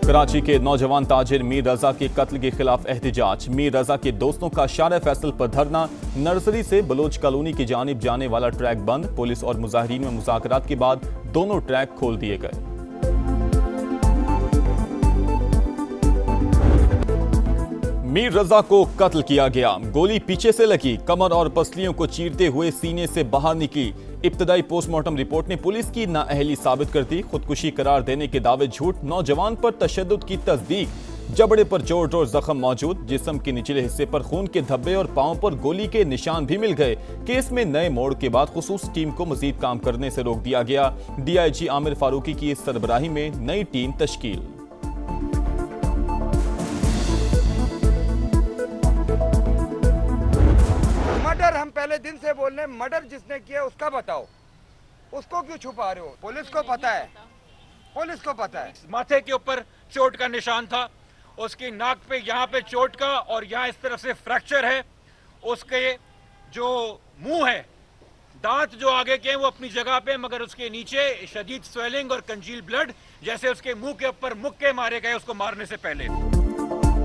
कराची के नौजवान ताजिर मीर रजा के कत्ल के खिलाफ एहतजाज। मीर रजा के दोस्तों का शारे फैसल पर धरना। नर्सरी से बलोच कॉलोनी की जानिब जाने वाला ट्रैक बंद। पुलिस और मुजाहिरीन में मुज़ाकरात के बाद दोनों ट्रैक खोल दिए गए। मीर रजा को कत्ल किया गया। गोली पीछे से लगी, कमर और पसलियों को चीरते हुए सीने से बाहर निकली। इब्तदाई पोस्टमार्टम रिपोर्ट ने पुलिस की नाअहली साबित कर दी। खुदकुशी करार देने के दावे झूठ। नौजवान पर तशद्दुद की तस्दीक। जबड़े पर चोट और जख्म मौजूद। जिस्म के निचले हिस्से पर खून के धब्बे और पांव पर गोली के निशान भी मिल गए। केस में नए मोड़ के बाद खुसूस टीम को मजीद काम करने से रोक दिया गया। DIG आमिर फारूकी की सरबराही में नई टीम तश्कील। मर्डर हम पहले दिन से बोल रहे हैं, मर्डर जिसने किया उसका बताओ, उसको क्यों छुपा रहे हो? पुलिस को पता है, पुलिस को पता है। माथे के ऊपर चोट का निशान था, उसकी नाक पे यहाँ पे चोट का और यहाँ इस तरफ से फ्रैक्चर है। उसके जो मुंह है, दांत जो आगे के हैं वो अपनी जगह पे, मगर उसके नीचे शदीद स्वेलिंग और कंजील ब्लड, जैसे उसके मुंह के ऊपर मुक्के मारे गए उसको मारने से पहले।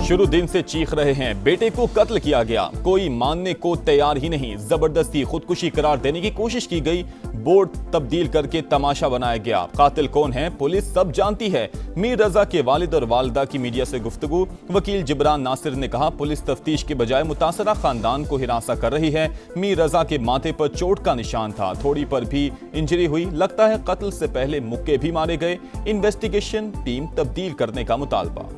शुरू दिन से चीख रहे हैं, बेटे को कत्ल किया गया। कोई मानने को तैयार ही नहीं। जबरदस्ती खुदकुशी करार देने की कोशिश की गई। बोर्ड तब्दील करके तमाशा बनाया गया। कातिल कौन है पुलिस सब जानती है। मीर रजा के वालिद और वालिदा की मीडिया से गुफ्तगू। वकील जिब्रान नासिर ने कहा, पुलिस तफ्तीश के बजाय मुतासरा खानदान को हिरासा कर रही है। मीर रजा के माथे पर चोट का निशान था, थोड़ी पर भी इंजरी हुई। लगता है कत्ल से पहले मुक्के भी मारे गए। इन्वेस्टिगेशन टीम तब्दील करने का मुतालबा।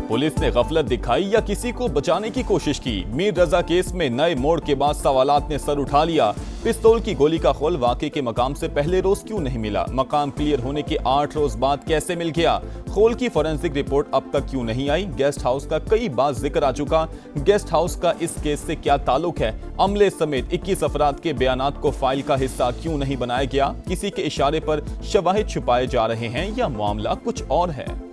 पुलिस ने गफलत दिखाई या किसी को बचाने की कोशिश की? मीर रजा केस में नए मोड़ के बाद सवालात ने सर उठा लिया। पिस्तौल की गोली का खोल वाकई के मकाम से पहले रोज क्यों नहीं मिला? मकाम क्लियर होने के 8 रोज बाद कैसे मिल गया? खोल की फोरेंसिक रिपोर्ट अब तक क्यों नहीं आई? गेस्ट हाउस का कई बार जिक्र आ चुका। गेस्ट हाउस का इस केस से क्या ताल्लुक है? अमले समेत 21 अफराद के बयानात को फाइल का हिस्सा क्यों नहीं बनाया गया? किसी के इशारे पर शवाहिद छुपाए जा रहे हैं या मामला कुछ और है?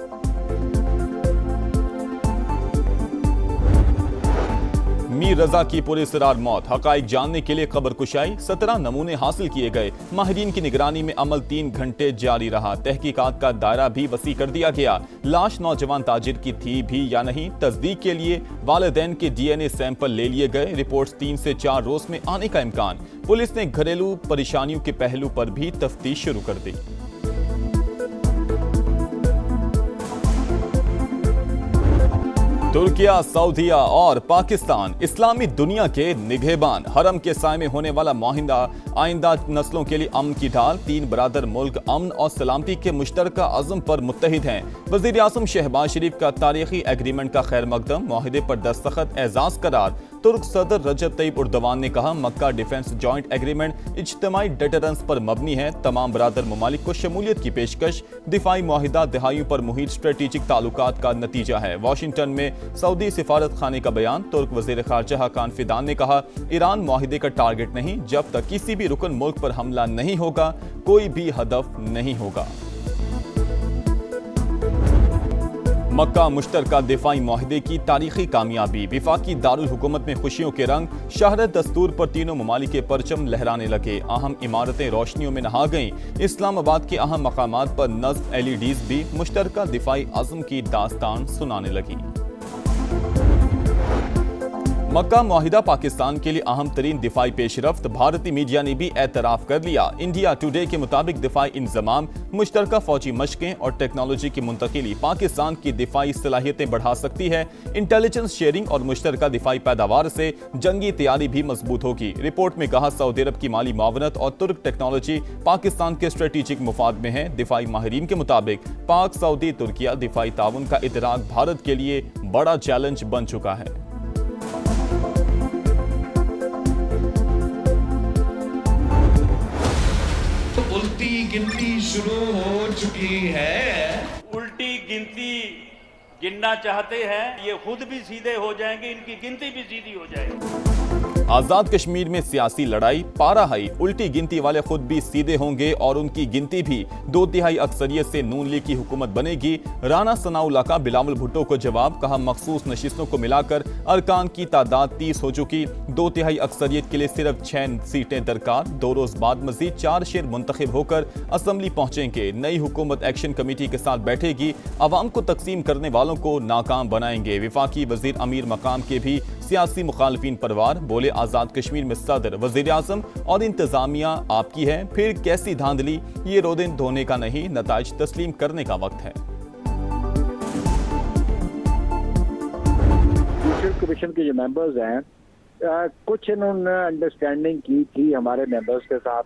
मीर रजा की पुरअसरार मौत, हकाइक जानने के लिए खबर कुशाई। 17 नमूने हासिल किए गए। माहिरीन की निगरानी में अमल 3 घंटे जारी रहा। तहकीकात का दायरा भी वसी कर दिया गया। लाश नौजवान ताजिर की थी भी या नहीं, तस्दीक के लिए वालिदैन के DNA सैंपल ले लिए गए। रिपोर्ट्स 3 से 4 रोज में आने का इम्कान। पुलिस ने घरेलू परेशानियों के पहलू पर भी तफ्तीश शुरू कर दी। तुर्किया, सऊदीया और पाकिस्तान इस्लामी दुनिया के निगहबान। हरम के साए में होने वाला माहिंदा आइंदा नस्लों के लिए अमन की ढाल। 3 बरादर मुल्क अमन और सलामती के मुश्तरका अज़म पर मुत्तहिद हैं। वज़ीर आज़म शहबाज शरीफ का तारीखी एग्रीमेंट का खैर मकदम। माहिदे पर दस्तखत, एजाज करार। तुर्क सदर रजब तैयब उर्दवान ने कहा, मक्का डिफेंस जॉइंट एग्रीमेंट इज्तिमाई डेटरेंस पर मबनी है। तमाम बरादर ममालिक को शमूलियत की पेशकश। दिफाई माहिदा दहाइयों पर मुहित स्ट्रेटेजिक ताल्लुकात का नतीजा है। वाशिंगटन में सऊदी सिफारत खाने का बयान। तुर्क वज़ीर ख़ारजा हकान फिदान ने कहा, ईरान माहिदे का टारगेट नहीं। जब तक किसी भी रुकन मुल्क पर हमला नहीं होगा, कोई भी हदफ नहीं होगा। मक्का मुश्तरका दिफाई माहिदे की तारीखी कामयाबी। विफाकी दारुल हुकूमत में खुशियों के रंग। शहरत दस्तूर पर तीनों ममालिक के परचम लहराने लगे। अहम इमारतें रोशनियों में नहा गईं। इस्लामाबाद के अहम मकामात पर नस्ब LEDs भी मुश्तरका दिफाई अज़म की दास्तान सुनाने लगी। मक्का मुआहिदा पाकिस्तान के लिए अहम तरीन दिफाई पेशरफ्त। भारतीय मीडिया ने भी एतराफ कर लिया। इंडिया टुडे के मुताबिक दिफाई इंतजाम, मुश्तरका फौजी मशकें और टेक्नोलॉजी की मुंतकिली पाकिस्तान की दिफाई सलाहियतें बढ़ा सकती है। इंटेलिजेंस शेयरिंग और मुश्तरका दिफाई पैदावार से जंगी तैयारी भी मजबूत होगी। रिपोर्ट में कहा, सऊदी अरब की माली मावनत और तुर्क टेक्नोलॉजी पाकिस्तान के स्ट्रेटेजिक मुफाद में है। दिफाई माहिरीन के मुताबिक पाक सऊदी तुर्किया दिफाई ताउन का इदराक भारत के लिए बड़ा चैलेंज बन चुका है। उल्टी गिनती शुरू हो चुकी है। उल्टी गिनती गिनना चाहते हैं, ये खुद भी सीधे हो जाएंगे, इनकी गिनती भी सीधी हो जाएगी। आजाद कश्मीर में सियासी लड़ाई पारा हाई, उल्टी गिनती वाले खुद भी सीधे होंगे और उनकी गिनती भी 2/3 अक्सरियत से नून लीग की हुकूमत बनेगी। राना सनाउल्लाह का बिलावल भुट्टो को जवाब, कहा मखसूस नशिस्तों को मिलाकर अरकान की तादाद 30 हो चुकी, 2/3 अक्सरियत के लिए सिर्फ 6 सीटें दरकार। 2 रोज बाद मजीद 4 शेर मुंतखब होकर असम्बली पहुंचेंगे। नई हुकूमत एक्शन कमेटी के साथ बैठेगी, अवाम को तकसीम करने वालों को नाकाम बनाएंगे। विफाकी वजीर अमीर मकाम के भी सियासी मुखालफिन परवार, बोले आजाद कश्मीर में सदर, वजीर आजम और इंतजामिया आपकी है, फिर कैसी धांधली, ये रोदिन धोने का नहीं, नताइज तस्लीम करने का वक्त है। कमीशन के जो मेंबर्स हैं, कुछ इन्होंने अंडरस्टैंडिंग की थी हमारे मेंबर्स के साथ,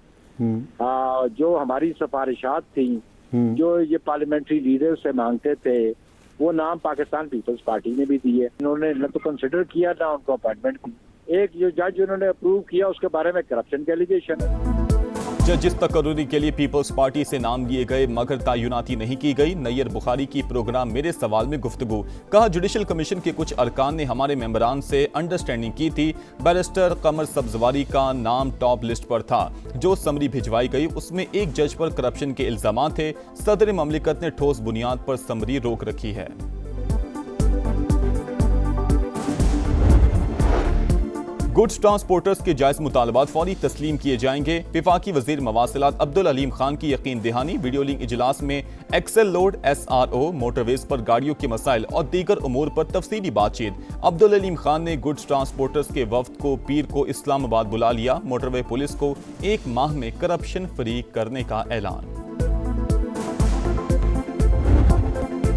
जो हमारी सिफारिशात थी, जो ये पार्लियामेंट्री लीडर से मांगते थे, वो नाम पाकिस्तान पीपल्स पार्टी ने भी दिए। इन्होंने न तो कंसिडर किया ना उनको अपॉइंटमेंट की। एक जो जज उन्होंने अप्रूव किया उसके बारे में करप्शन के एलिगेशन है। जजिस तकर्रुरी के लिए पीपल्स पार्टी से नाम लिए गए मगर तयनाती नहीं की गई। नैयर बुखारी की प्रोग्राम मेरे सवाल में गुफ्तगू, कहा जुडिशल कमीशन के कुछ अरकान ने हमारे मेंबरान से अंडरस्टैंडिंग की थी। बैरिस्टर कमर सब्जवारी का नाम टॉप लिस्ट पर था। जो समरी भिजवाई गई उसमें एक जज पर करप्शन के इल्जाम थे। सदर ममलिकत ने ठोस बुनियाद पर समरी रोक रखी है। गुड्स ट्रांसपोर्टर्स के जायज मुतालबात फौरी तस्लीम किए जाएंगे। विफाकी वजीर मवासिलात अब्दुल अलीम खान की यकीन दहानी। वीडियो लिंक इजलास में एक्सेल लोड, SRO, मोटरवेज पर गाड़ियों के मसाइल और दीगर उमूर पर तफसीली बातचीत। अब्दुल अलीम खान ने गुड्स ट्रांसपोर्टर्स के वफ्द को पीर को इस्लामाबाद बुला लिया। मोटरवे पुलिस को 1 माह में करप्शन फ्री करने का ऐलान।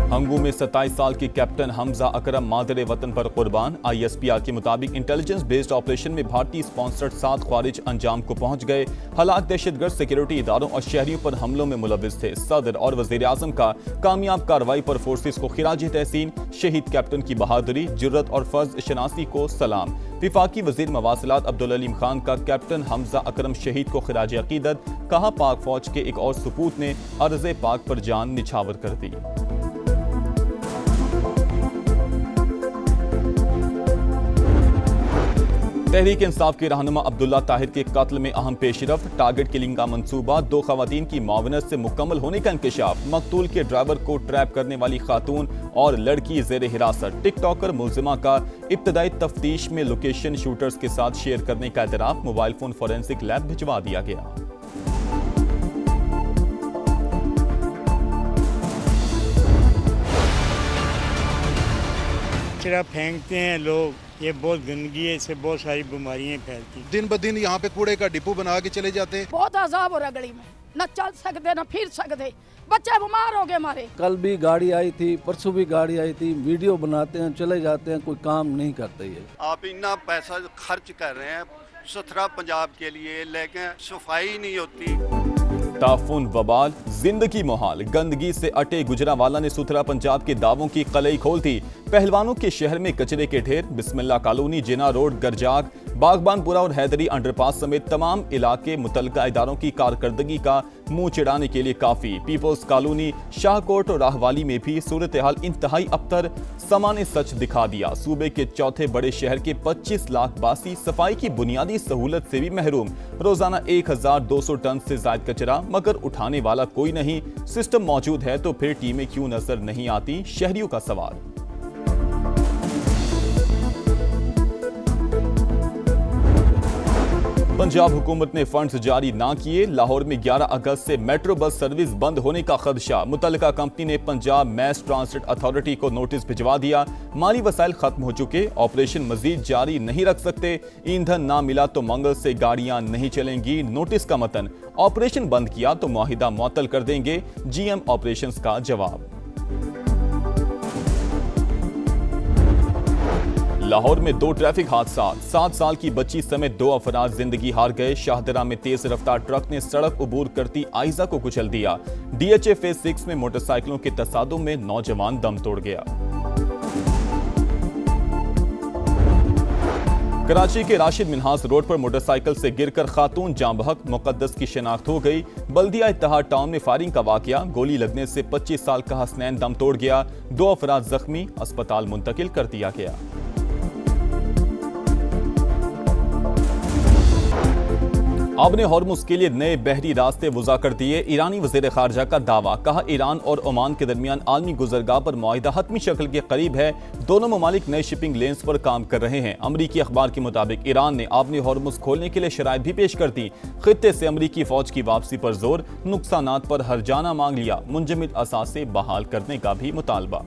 हंगू में 27 साल के कैप्टन हमजा अकरम मादरे वतन पर कुर्बान। ISPR के मुताबिक इंटेलिजेंस बेस्ड ऑपरेशन में भारतीय स्पॉन्सर्ड 7 ख्वारिज अंजाम को पहुंच गए। हलाक दहशतगर्द सिक्योरिटी इदारों और शहरियों पर हमलों में मुलविस थे। सदर और वजीर आजम का कामयाब कार्रवाई पर फोर्सेस को खिराज तहसीन। शहीद कैप्टन की बहादुरी, जुर्रत और फर्ज शनासी को सलाम। विफाकी वजीर मवासिलात अब्दुल अलीम खान का कैप्टन हमजा अकरम शहीद को खिराज अकीदत, कहा पाक फौज के एक और सपूत ने अर्ज़ पाक पर जान निछावर कर दी। तहरीक इंसाफ के रहनुमा अब्दुल्ला ताहिर के कत्ल में अहम पेशरफ्त। टारगेट किलिंग का मंसूबा, 2 खवातीन की मुआवनत से मुकम्मल होने का इंकशाफ। मकतूल के ड्राइवर को ट्रैप करने वाली खातून और लड़की जेर हिरासत। टिकटॉकर मुलजिमा का इब्तदाई तफ्तीश में लोकेशन शूटर्स के साथ शेयर करने का एतराफ। मोबाइल फोन फोरेंसिक लैब भिजवा दिया गया। कचरा फेंकते हैं लोग, ये बहुत गंदगी है, इससे बहुत सारी बीमारियां फैलती। दिन ब दिन यहाँ पे कूड़े का डिपो बना के चले जाते हैं। बहुत अजाब हो रहा गली में, न चल सकते न फिर सकते, बच्चे बीमार हो गए हमारे। कल भी गाड़ी आई थी, परसों भी गाड़ी आई थी। वीडियो बनाते हैं, चले जाते हैं, कोई काम नहीं करते। ये आप इतना पैसा खर्च कर रहे हैं सुथरा पंजाब के लिए, लेकिन सफाई नहीं होती। ताफुन, वबाल, जिंदगी मोहाल, गंदगी से अटे गुजरावाला ने सुथरा पंजाब के दावों की कलई खोल दी। पहलवानों के शहर में कचरे के ढेर। बिस्मिल्लाह कॉलोनी, जिना रोड, गरजाक, बागबानपुरा और हैदरी अंडरपास समेत तमाम इलाके मुतल्लिका इदारों की कारकर्दगी का मुंह चिढ़ाने के लिए काफी। पीपल्स कॉलोनी, शाहकोट और राहवाली में भी सूरत हाल इंतहाई अबतर। समा ने सच दिखा दिया। सूबे के चौथे बड़े शहर के 25 लाख बासी सफाई की बुनियादी सहूलत से भी महरूम। रोजाना 1200 टन से जायद कचरा, मगर उठाने वाला कोई नहीं। सिस्टम मौजूद है तो फिर टीमें क्यों नजर नहीं आती, शहरियों का सवाल। पंजाब हुकूमत ने फंड्स जारी ना किए। लाहौर में 11 अगस्त से मेट्रो बस सर्विस बंद होने का खदशा। मुतल्लिका कंपनी ने पंजाब मैस ट्रांसपोर्ट अथॉरिटी को नोटिस भिजवा दिया। माली वसाइल खत्म हो चुके, ऑपरेशन मजीद जारी नहीं रख सकते। ईंधन ना मिला तो मंगल से गाड़ियां नहीं चलेंगी। नोटिस का मतन, ऑपरेशन बंद किया तो मुआहिदा मुअत्तल कर देंगे। GM ऑपरेशंस का जवाब। लाहौर में 2 ट्रैफिक हादसा। 7 साल की बच्ची समेत 2 अफराद जिंदगी हार गए। शाहदरा में तेज रफ्तार ट्रक ने सड़क उबूर करती आइजा को कुचल दिया। DHA फेज 6 में मोटरसाइकिलों के तसादुम में नौजवान दम तोड़ गया। कराची के राशिद मिन्हास रोड पर मोटरसाइकिल से गिरकर खातून जाँ बहक, मुकद्दस की शिनाख्त हो गई। बल्दिया इत्तेहाद टाउन में फायरिंग का वाकया। गोली लगने से 25 साल का हसनैन दम तोड़ गया। 2 अफराद जख्मी, अस्पताल मुंतकिल कर दिया गया। आपने हॉर्मुज के लिए नए बहरी रास्ते वज़ा कर दिए। ईरानी वज़ीर ख़ारजा का दावा, कहा ईरान और ओमान के दरमियान आलमी गुज़रगाह पर मुआहिदा हतमी शक्ल के करीब है। दोनों ममालिक नए शिपिंग लेन्स पर काम कर रहे हैं। अमरीकी अखबार के मुताबिक ईरान ने आपने हॉर्मुज खोलने के लिए शराइत भी पेश कर दी। खित्ते से अमरीकी फौज की वापसी पर जोर, नुकसानात पर हर्जाना मांग लिया। मुंजमद असासे बहाल करने का भी मुतालबा।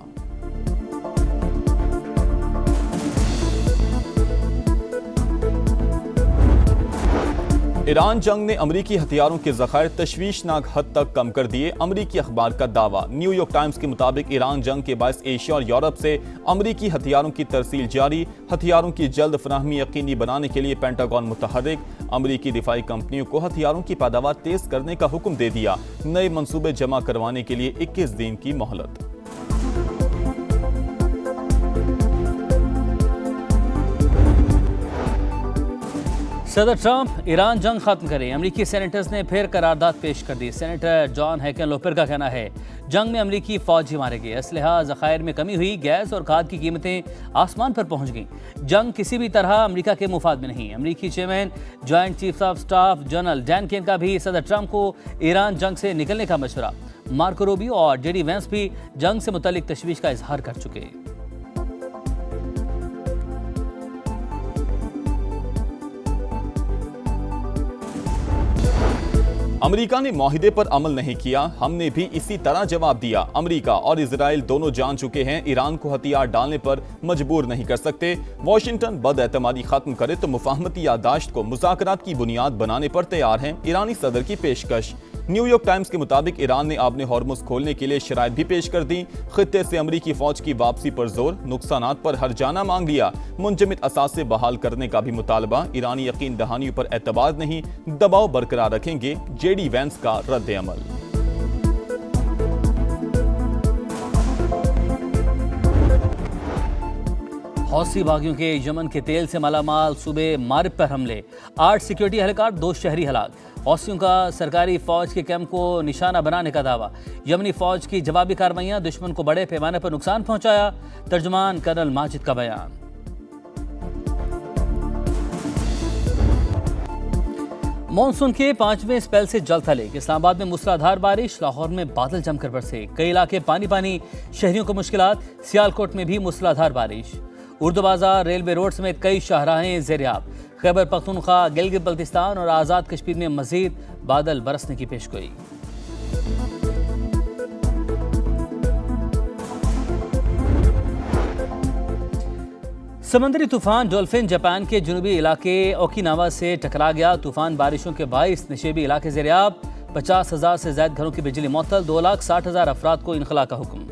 ईरान जंग ने अमरीकी हथियारों के ज़खायर तशवीशनाक हद तक कम कर दिए। अमरीकी अखबार का दावा, न्यूयॉर्क टाइम्स के मुताबिक ईरान जंग के बायस एशिया और यूरोप से अमरीकी हथियारों की तरसील जारी। हथियारों की जल्द फराहमी यकीनी बनाने के लिए पेंटागन मुतहर्रिक। अमरीकी दिफाई कंपनियों को हथियारों की पैदावार तेज करने का हुक्म दे दिया। नए मंसूबे जमा करवाने के लिए 21 दिन की मोहलत। सदर ट्रंप ईरान जंग खत्म करें, अमरीकी सेनेटर्स ने फिर करारदाद पेश कर दी। सेनेटर जॉन हैकेनलोपर का कहना है जंग में अमरीकी फौजी मारे गए, असलहा ज़खायर में कमी हुई, गैस और खाद की कीमतें आसमान पर पहुंच गईं। जंग किसी भी तरह अमरीका के मुफाद में नहीं। अमरीकी chairman joint chief of staff general Dan Caine का भी सदर ट्रंप को ईरान जंग से निकलने का मशवरा। मार्को रूबियो और जेडी वेंस भी जंग से मुतल्लिक तशवीश का इजहार कर चुके। अमेरिका ने मुआहिदे पर अमल नहीं किया, हमने भी इसी तरह जवाब दिया। अमेरिका और इजराइल दोनों जान चुके हैं ईरान को हथियार डालने पर मजबूर नहीं कर सकते। वाशिंगटन बदएतमादी खत्म करे तो मुफाहमती यादाश्त को मुज़ाकरात की बुनियाद बनाने पर तैयार है। ईरानी सदर की पेशकश। न्यूयॉर्क टाइम्स के मुताबिक ईरान ने आपने हॉर्मुज खोलने के लिए शराइत भी पेश कर दी। खित्ते से अमरीकी फौज की वापसी पर जोर, नुकसानात पर हर्जाना मांग लिया। मुंजमद असासे बहाल करने का भी मुतालबा। ईरानी यकीन दहानियों पर एतबार नहीं, दबाव बरकरार रखेंगे। जेडी वेंस का रद्द अमल। हौसी बागियों के यमन के तेल से मालामाल सूबे मारिब पर हमले, 8 सिक्योरिटी एहलकार, 2 शहरी हलाक। हौसियों का सरकारी फौज के कैंप को निशाना बनाने का दावा। यमनी फौज की जवाबी कार्रवाइयां, दुश्मन को बड़े पैमाने पर नुकसान पहुंचाया। तर्जुमान कर्नल माजिद का बयान। मॉनसून के 5वें स्पेल से जल्द हलेक। इस्लामाबाद में मूसलाधार बारिश, लाहौर में बादल जमकर बरसे, कई इलाके पानी पानी, शहरियों को मुश्किलात। सियालकोट में भी मूसलाधार बारिश। उर्दू बाजार, रेलवे रोड समेत कई शाहराहें ज़ेर-ए-आब। खैबर पख्तूनख्वा, गिलगित बल्तिस्तान और आज़ाद कश्मीर में मजीद बादल बरसने की पेशगोई। समंदरी तूफान डॉल्फिन जापान के जनूबी इलाके ओकिनावा से टकरा गया। तूफान बारिशों के बाइस नशेबी इलाके ज़ेर-ए-आब। 50,000 से ज्यादा घरों की बिजली मुअत्तल, 2,60,000 अफराद को इनखला का हुक्म।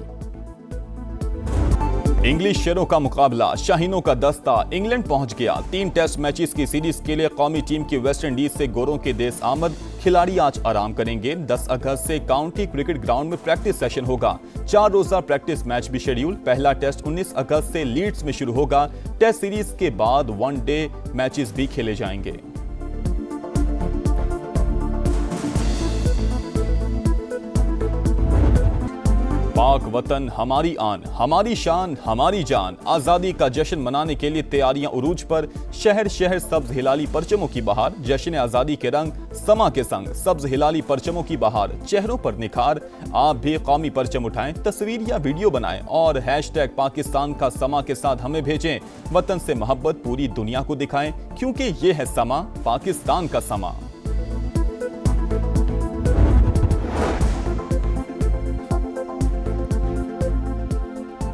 इंग्लिश शेरों का मुकाबला, शाहीनों का दस्ता इंग्लैंड पहुंच गया। 3 टेस्ट मैचेस की सीरीज के लिए कौमी टीम की वेस्ट इंडीज से गोरों के देश आमद। खिलाड़ी आज आराम करेंगे। 10 अगस्त से काउंटी क्रिकेट ग्राउंड में प्रैक्टिस सेशन होगा। 4 रोजा प्रैक्टिस मैच भी शेड्यूल। पहला टेस्ट 19 अगस्त से लीड्स में शुरू होगा। टेस्ट सीरीज के बाद वनडे मैचेस भी खेले जाएंगे। पाक वतन हमारी आन, हमारी शान, हमारी जान। आज़ादी का जश्न मनाने के लिए तैयारियां उरूज पर। शहर शहर सब्ज हिलाली परचमों की बहार। जश्न आज़ादी के रंग समा के संग, सब्ज हिलाली परचमों की बहार। चेहरों पर निखार। आप भी कौमी परचम उठाएं, तस्वीर या वीडियो बनाएं और हैशटैग पाकिस्तान का समा के साथ हमें भेजें। वतन से मोहब्बत पूरी दुनिया को दिखाएं, क्योंकि ये है समा, पाकिस्तान का समा।